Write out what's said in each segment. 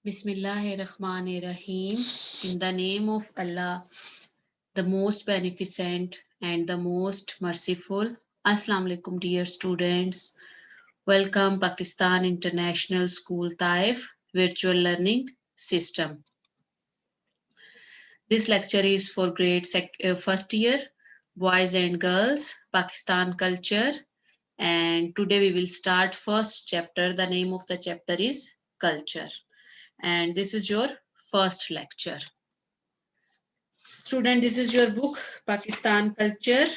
Bismillahirrahmanirrahim. In the name of Allah, the most beneficent and the most merciful. Assalamu alaikum, dear students. Welcome Pakistan International School Taif Virtual Learning System. This lecture is for first year, boys and girls, Pakistan culture. And today we will start first chapter. The name of the chapter is culture. And this is your first lecture. Student, this is your book, Pakistan Culture.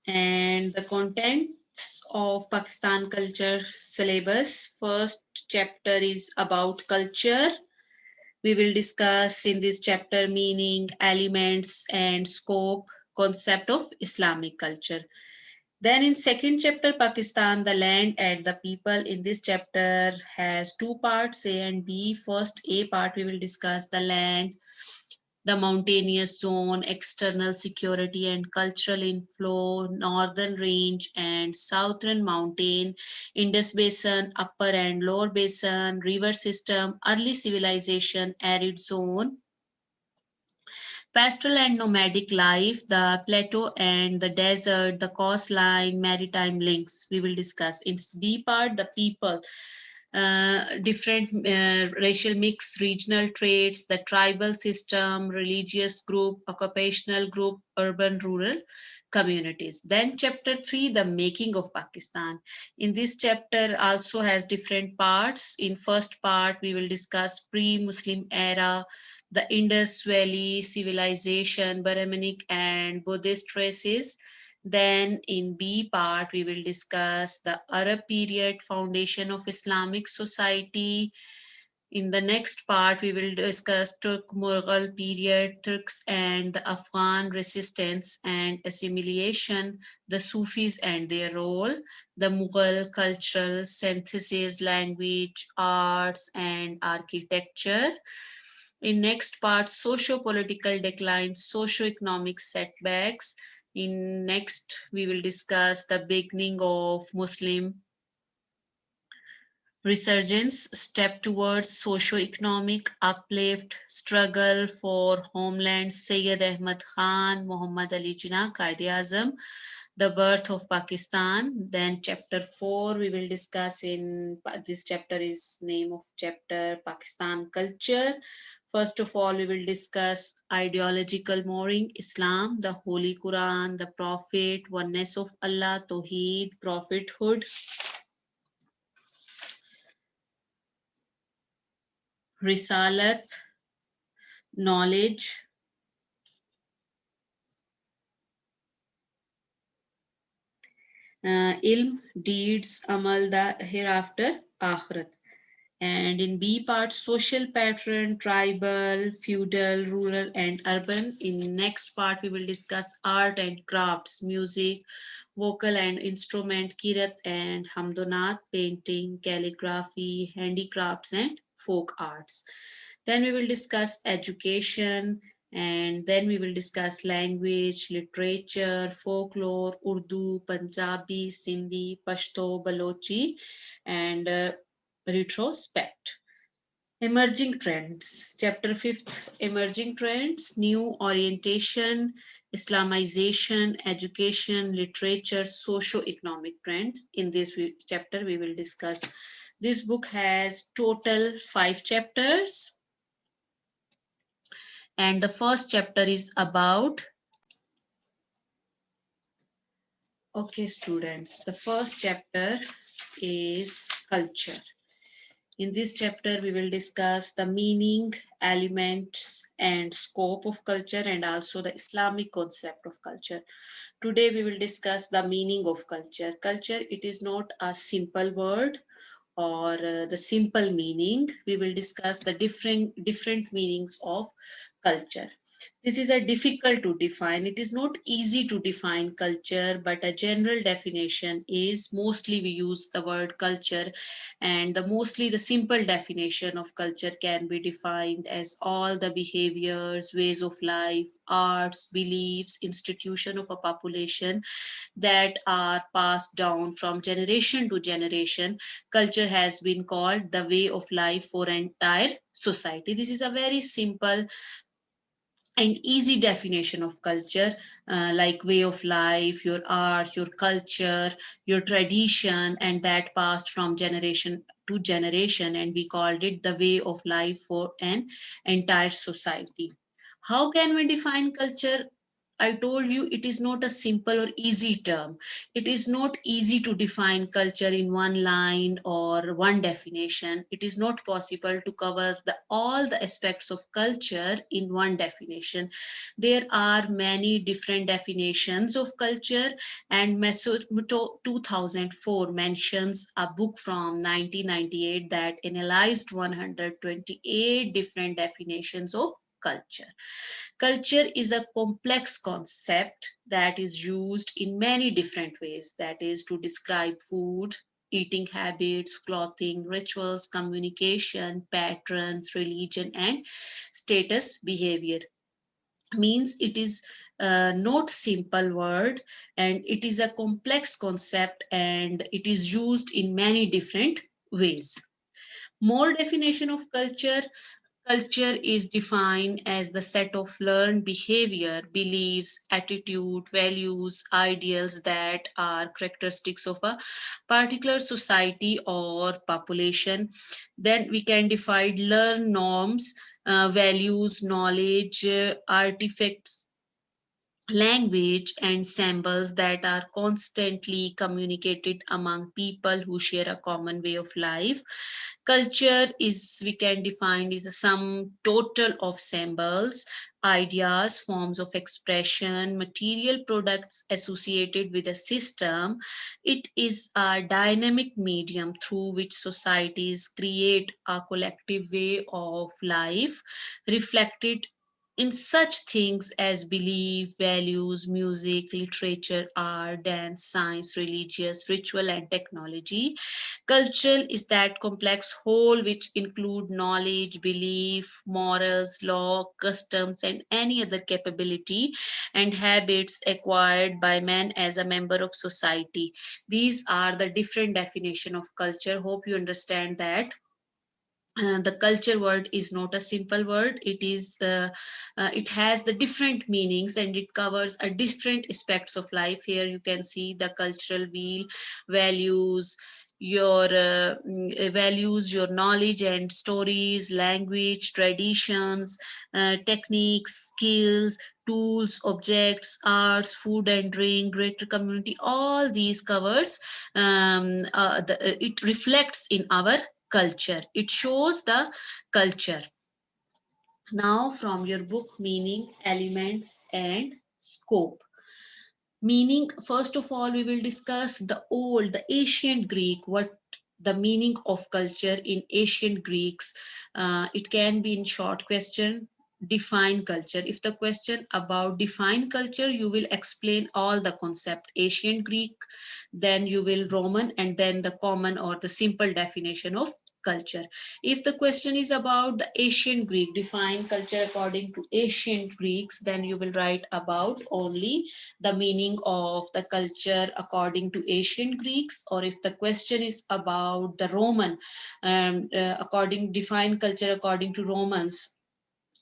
And the contents of Pakistan Culture syllabus. First chapter is about culture. We will discuss in this chapter meaning, elements, and scope, concept of Islamic culture. Then in second chapter, Pakistan, the land and the people. In this chapter has two parts, A and B. First A part, we will discuss the land, the mountainous zone, external security and cultural inflow, northern range and southern mountain, Indus Basin, upper and lower basin, river system, early civilization, arid zone, pastoral and nomadic life, the plateau and the desert, the coastline, maritime links. We will discuss. In B part, the people, different racial mix, regional traits, the tribal system, religious group, occupational group, urban, rural communities. Then chapter 3, the making of Pakistan. In this chapter also has different parts. In first part, we will discuss pre-Muslim era, the Indus Valley civilization, Brahminic and Buddhist races. Then in B part, we will discuss the Arab period, foundation of Islamic society. In the next part, we will discuss Turk-Mughal period, Turks and the Afghan resistance and assimilation, the Sufis and their role, the Mughal cultural synthesis, language, arts and architecture. In next part, socio-political decline, socio-economic setbacks. In next, we will discuss the beginning of Muslim resurgence, step towards socio-economic uplift, struggle for homeland, Sayyid Ahmad Khan, Muhammad Ali Jinnah, Qaid-e-Azam, the birth of Pakistan. Then chapter 4, we will discuss in this chapter is name of chapter Pakistan culture. First of all, we will discuss ideological mooring, Islam, the Holy Quran, the Prophet, oneness of Allah, Tawheed, prophethood, Risalat, knowledge, ilm, deeds, amal, the hereafter, akhirat. And in B part, social pattern, tribal, feudal, rural, and urban. In next part, we will discuss art and crafts, music, vocal and instrument, kirat and hamdonat, painting, calligraphy, handicrafts, and folk arts. Then we will discuss education, and then we will discuss language, literature, folklore, Urdu, Punjabi, Sindhi, Pashto, Balochi, and retrospect. Emerging trends. Chapter 5th, emerging trends, new orientation, Islamization, education, literature, socio-economic trends. In this chapter, we will discuss. This book has total 5 chapters, and the first chapter is about. Okay, students, the first chapter is culture. In this chapter, we will discuss the meaning, elements, and scope of culture, and also the Islamic concept of culture. Today, we will discuss the meaning of culture. Culture, it is not a simple word or the simple meaning. We will discuss the different meanings of culture. This is a difficult to define. It is not easy to define culture, but a general definition is mostly we use the word culture, and the simple definition of culture can be defined as all the behaviors, ways of life, arts, beliefs, institution of a population that are passed down from generation to generation. Culture has been called the way of life for an entire society. This is a very simple and easy definition of culture, like way of life, your art, your culture, your tradition, and that passed from generation to generation, and we called it the way of life for an entire society. How can we define culture? I told you it is not a simple or easy term. It is not easy to define culture in one line or one definition. It is not possible to cover all the aspects of culture in one definition. There are many different definitions of culture, and Meso 2004 mentions a book from 1998 that analyzed 128 different definitions of culture. Culture is a complex concept that is used in many different ways, that is, to describe food, eating habits, clothing, rituals, communication, patterns, religion, and status behavior. Means it is not simple word, and it is a complex concept, and it is used in many different ways. More definition of culture. Culture is defined as the set of learned behavior, beliefs, attitude, values, ideals that are characteristics of a particular society or population. Then we can define learn norms, values, knowledge, artifacts, language, and symbols that are constantly communicated among people who share a common way of life. Culture is, we can define, is a sum total of symbols, ideas, forms of expression, material products associated with a system. It is a dynamic medium through which societies create a collective way of life, reflected in such things as belief, values, music, literature, art, dance, science, religious, ritual, and technology. Cultural is that complex whole which include knowledge, belief, morals, law, customs, and any other capability and habits acquired by man as a member of society. These are the different definition of culture. Hope you understand that the culture word is not a simple word. It has the different meanings, and it covers a different aspects of life. Here you can see the cultural wheel, values, values, your knowledge and stories, language, traditions, techniques, skills, tools, objects, arts, food and drink, greater community. All these covers, it reflects in our culture. It shows the culture. Now, from your book, meaning, elements, and scope. Meaning, first of all, we will discuss the ancient Greek, what the meaning of culture in ancient Greeks. It can be in short question, define culture. If the question about define culture, you will explain all the concept ancient Greek, then you will Roman, and then the common or the simple definition of culture. If the question is about the ancient Greek, define culture according to ancient Greeks, then you will write about only the meaning of the culture according to ancient Greeks. Or if the question is about the Roman, according define culture according to Romans,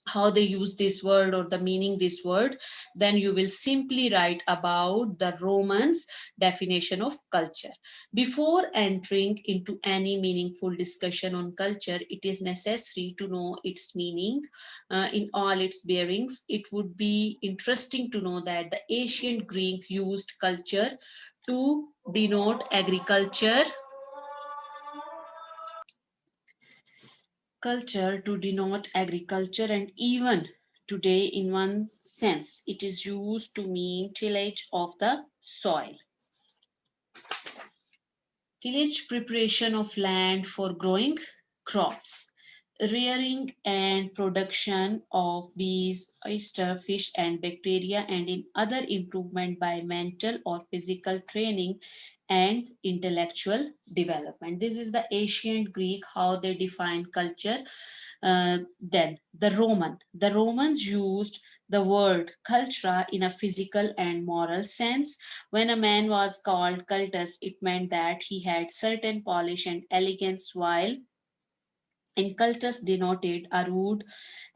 how they use this word or the meaning this word, then you will simply write about the Romans definition of culture. Before entering into any meaningful discussion on culture, it is necessary to know its meaning in all its bearings. It would be interesting to know that the ancient Greek used culture to denote agriculture, culture to denote agriculture, and even today, in one sense, it is used to mean tillage of the soil. Tillage, preparation of land for growing crops. rearing and production of bees, oyster, fish, and bacteria, and in other improvement by mental or physical training and intellectual development. This is the ancient Greek, how they define culture. Then the Romans used the word cultura in a physical and moral sense. When a man was called cultus, it meant that he had certain polish and elegance, while incultus denoted a rude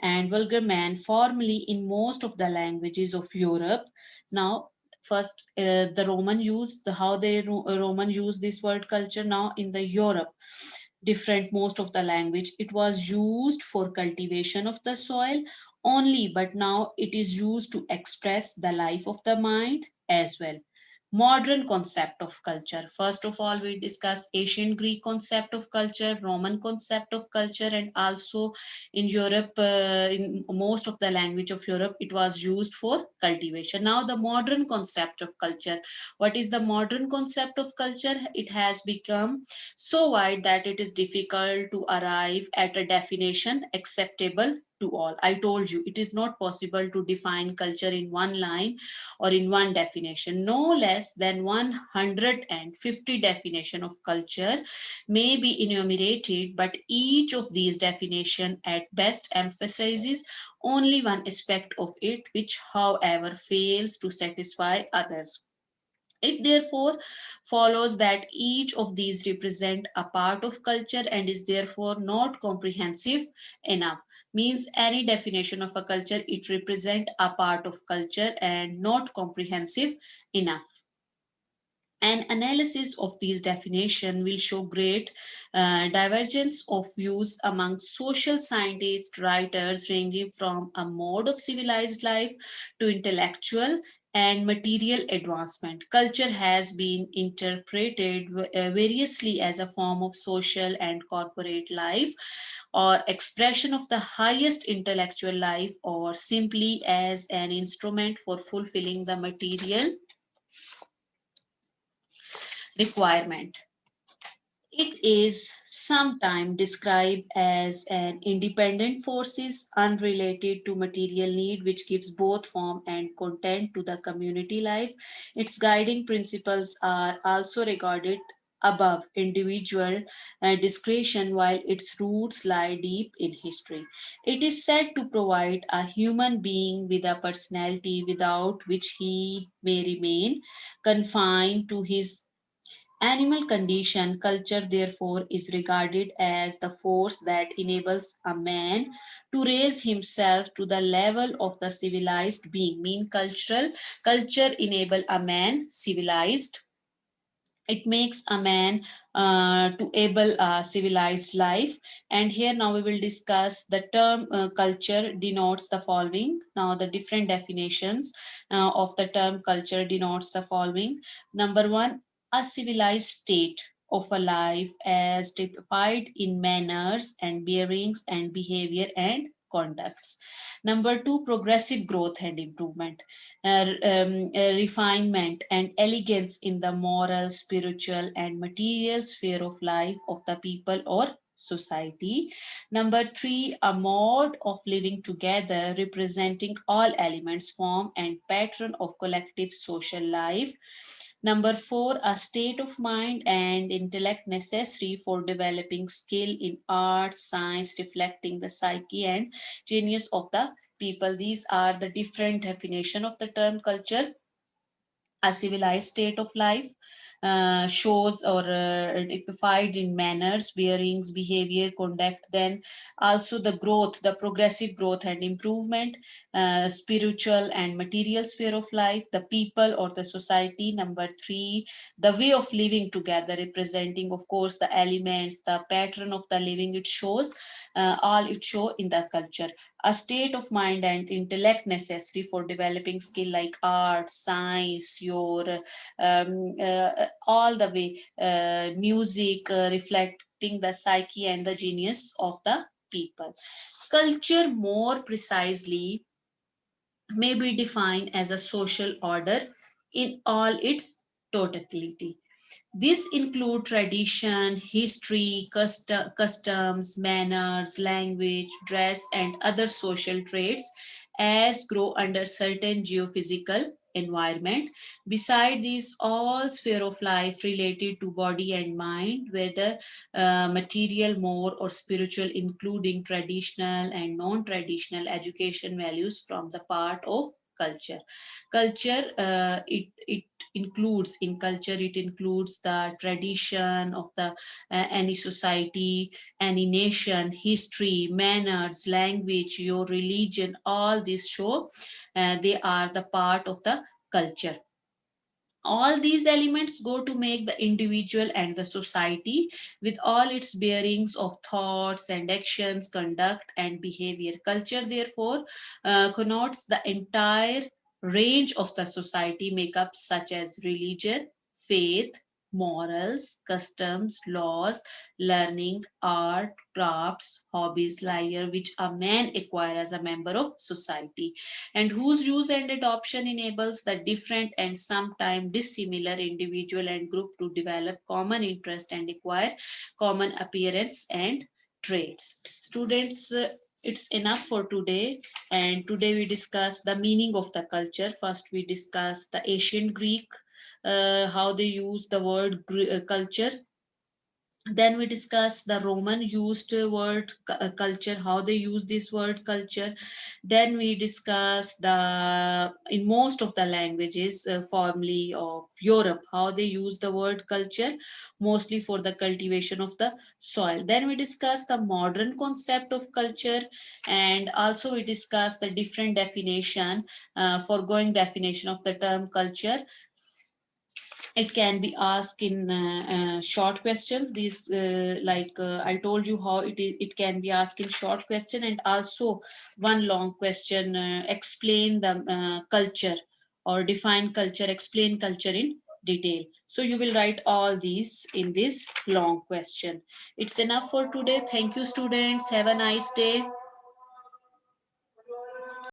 and vulgar man, formerly in most of the languages of Europe. Now, first the Roman used the how they Roman used this word culture. Now in the Europe, different most of the language, it was used for cultivation of the soil only, but now it is used to express the life of the mind as well. Modern concept of culture. First of all, we discuss ancient Greek concept of culture, Roman concept of culture, and also in Europe, in most of the language of Europe, it was used for cultivation. Now the modern concept of culture. What is the modern concept of culture? It has become so wide that it is difficult to arrive at a definition acceptable to all. I told you it is not possible to define culture in one line or in one definition. No less than 150 definition of culture may be enumerated, but each of these definition at best emphasizes only one aspect of it, which however fails to satisfy others. It therefore follows that each of these represent a part of culture and is therefore not comprehensive enough. Means any definition of a culture, it represent a part of culture and not comprehensive enough. An analysis of these definitions will show great divergence of views among social scientists, writers, ranging from a mode of civilized life to intellectual and material advancement. Culture has been interpreted variously as a form of social and corporate life, or expression of the highest intellectual life, or simply as an instrument for fulfilling the material requirement. It is sometimes described as an independent forces unrelated to material need, which gives both form and content to the community life. Its guiding principles are also regarded above individual discretion, while its roots lie deep in history. It is said to provide a human being with a personality without which he may remain confined to his animal condition. Culture, therefore, is regarded as the force that enables a man to raise himself to the level of the civilized being. Mean culture enable a man civilized. It makes a man to able a civilized life. And here now we will discuss the term culture denotes the following. Now the different definitions of the term culture denotes the following. Number one, a civilized state of a life as typified in manners and bearings and behavior and conducts. Number two, progressive growth and improvement, refinement and elegance in the moral, spiritual, and material sphere of life of the people or society. Number three, a mode of living together representing all elements, form, and pattern of collective social life. Number four, a state of mind and intellect necessary for developing skill in art, science, reflecting the psyche and genius of the people. These are the different definition of the term culture. A civilized state of life shows or typified in manners, bearings, behavior, conduct. Then also the growth, the progressive growth and improvement, spiritual and material sphere of life, the people or the society. Number three, the way of living together, representing of course the elements, the pattern of the living it shows, all it show in the culture. A state of mind and intellect necessary for developing skill like art, science, your all the way music, reflecting the psyche and the genius of the people. Culture, more precisely, may be defined as a social order in all its totality. This include tradition, history, customs, manners, language, dress, and other social traits as grow under certain geophysical environment. Beside these, all sphere of life related to body and mind, whether material, more or spiritual, including traditional and non-traditional education values from the part of culture. Culture, it includes the tradition of the any society, any nation, history, manners, language, your religion. All these show they are the part of the culture. All these elements go to make the individual and the society with all its bearings of thoughts and actions, conduct and behavior. Culture therefore connotes the entire range of the society makeup, such as religion, faith, morals, customs, laws, learning, art, crafts, hobbies, liar, which a man acquire as a member of society, and whose use and adoption enables the different and sometimes dissimilar individual and group to develop common interest and acquire common appearance and traits. Students, it's enough for today, and today we discuss the meaning of the culture. First we discuss the ancient Greek, how they use the word culture. Then we discuss the Roman used word culture, how they use this word culture. Then we discuss the in most of the languages formally of Europe, how they use the word culture, mostly for the cultivation of the soil. Then we discuss the modern concept of culture, and also we discuss the different definition, foregoing definition of the term culture. It can be asked in short questions. These I told you how it can be asked in short question, and also one long question, explain the culture, or define culture, explain culture in detail. So you will write all these in this long question. It's enough for today. Thank you, students. Have a nice day.